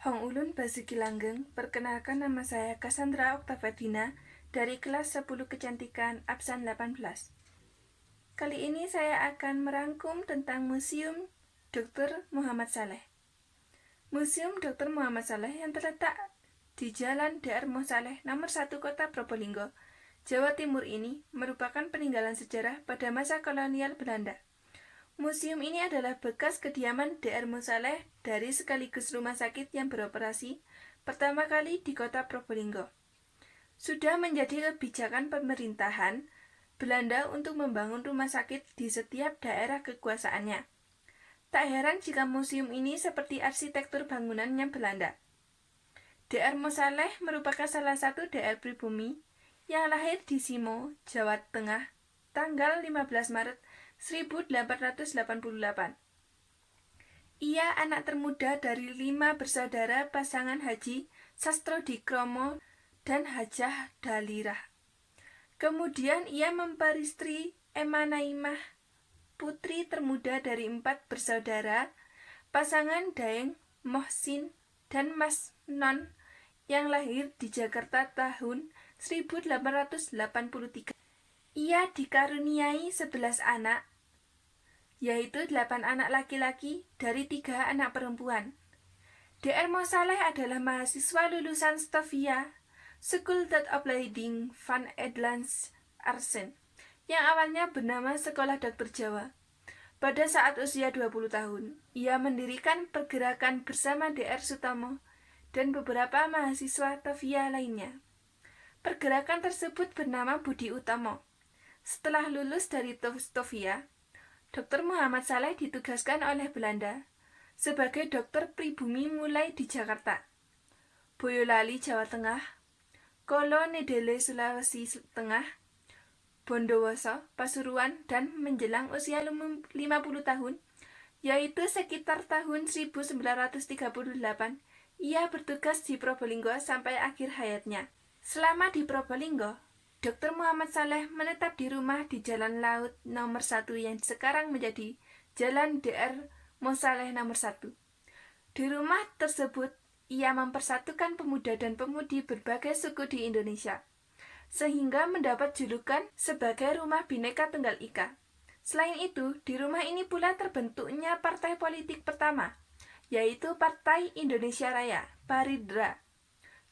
Hong Ulun Basuki Langgeng, perkenalkan nama saya Cassandra Octavadina dari kelas 10 Kecantikan Absen 18. Kali ini saya akan merangkum tentang Museum Dr. Muhammad Saleh. Museum Dr. Muhammad Saleh yang terletak di Jalan Dr. Saleh nomor 1 Kota Probolinggo, Jawa Timur ini merupakan peninggalan sejarah pada masa kolonial Belanda. Museum ini adalah bekas kediaman Dr. Saleh dari sekaligus rumah sakit yang beroperasi pertama kali di kota Probolinggo. Sudah menjadi kebijakan pemerintahan Belanda untuk membangun rumah sakit di setiap daerah kekuasaannya. Tak heran jika museum ini seperti arsitektur bangunannya Belanda. Dr. Saleh merupakan salah satu Dr. pribumi yang lahir di Simo, Jawa Tengah, tanggal 15 Maret 1888. Ia anak termuda dari 5 bersaudara pasangan Haji Sastrodikromo dan Hajah Dalirah. Kemudian ia memperistri Emma Naimah, putri termuda dari 4 bersaudara, pasangan Daeng, Mohsin, dan Mas Non yang lahir di Jakarta tahun 1883. Ia dikaruniai 11 anak, yaitu 8 anak laki-laki dari 3 anak perempuan. Dr. Saleh adalah mahasiswa lulusan Stovia School dat Opleiding van Edlands Artsen, yang awalnya bernama Sekolah Dokter Jawa. Pada saat usia 20 tahun, ia mendirikan pergerakan bersama Dr. Sutomo dan beberapa mahasiswa Stovia lainnya. Pergerakan tersebut bernama Budi Utomo. Setelah lulus dari Stovia, Dr. Muhammad Saleh ditugaskan oleh Belanda sebagai dokter pribumi mulai di Jakarta, Boyolali, Jawa Tengah, Kolonedele, Sulawesi Tengah, Bondowoso, Pasuruan, dan menjelang usia 50 tahun, yaitu sekitar tahun 1938, ia bertugas di Probolinggo sampai akhir hayatnya. Selama di Probolinggo, Dr. Muhammad Saleh menetap di rumah di Jalan Laut nomor 1 yang sekarang menjadi Jalan Dr. Saleh nomor 1. Di rumah tersebut, ia mempersatukan pemuda dan pemudi berbagai suku di Indonesia, sehingga mendapat julukan sebagai Rumah Bhinneka Tunggal Ika. Selain itu, di rumah ini pula terbentuknya partai politik pertama, yaitu Partai Indonesia Raya, Paridra,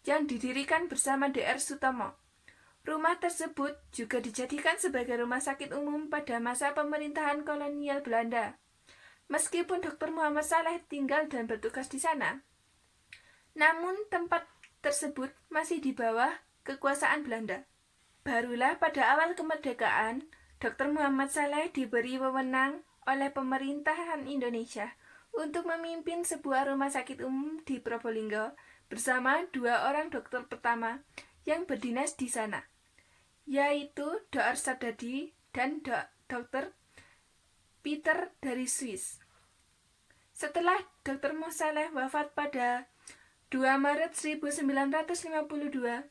yang didirikan bersama Dr. Sutomo. Rumah tersebut juga dijadikan sebagai rumah sakit umum pada masa pemerintahan kolonial Belanda. Meskipun Dr. Muhammad Saleh tinggal dan bertugas di sana, namun tempat tersebut masih di bawah kekuasaan Belanda. Barulah pada awal kemerdekaan, Dr. Muhammad Saleh diberi wewenang oleh pemerintahan Indonesia untuk memimpin sebuah rumah sakit umum di Probolinggo bersama 2 orang dokter pertama yang berdinas di sana, yaitu Dr. Sadadi dan Dr. Peter dari Swiss. Setelah Dr. Saleh wafat pada 2 Maret 1952,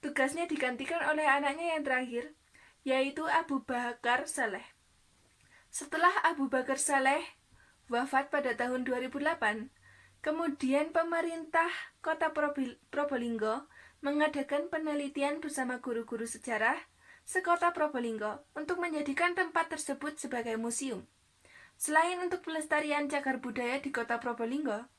tugasnya digantikan oleh anaknya yang terakhir, yaitu Abu Bakar Saleh. Setelah Abu Bakar Saleh wafat pada tahun 2008, kemudian pemerintah kota Probolinggo mengadakan penelitian bersama guru-guru sejarah sekota Probolinggo untuk menjadikan tempat tersebut sebagai museum. Selain untuk pelestarian cagar budaya di kota Probolinggo,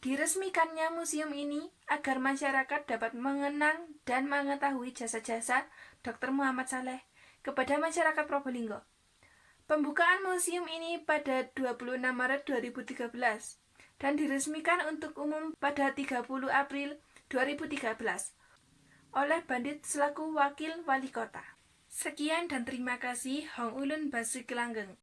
diresmikannya museum ini agar masyarakat dapat mengenang dan mengetahui jasa-jasa Dr. Muhammad Saleh kepada masyarakat Probolinggo. Pembukaan museum ini pada 26 Maret 2013 dan diresmikan untuk umum pada 30 April 2013 oleh Bandit selaku Wakil Wali Kota. Sekian dan terima kasih. Hong Ulun Basuki Langgeng.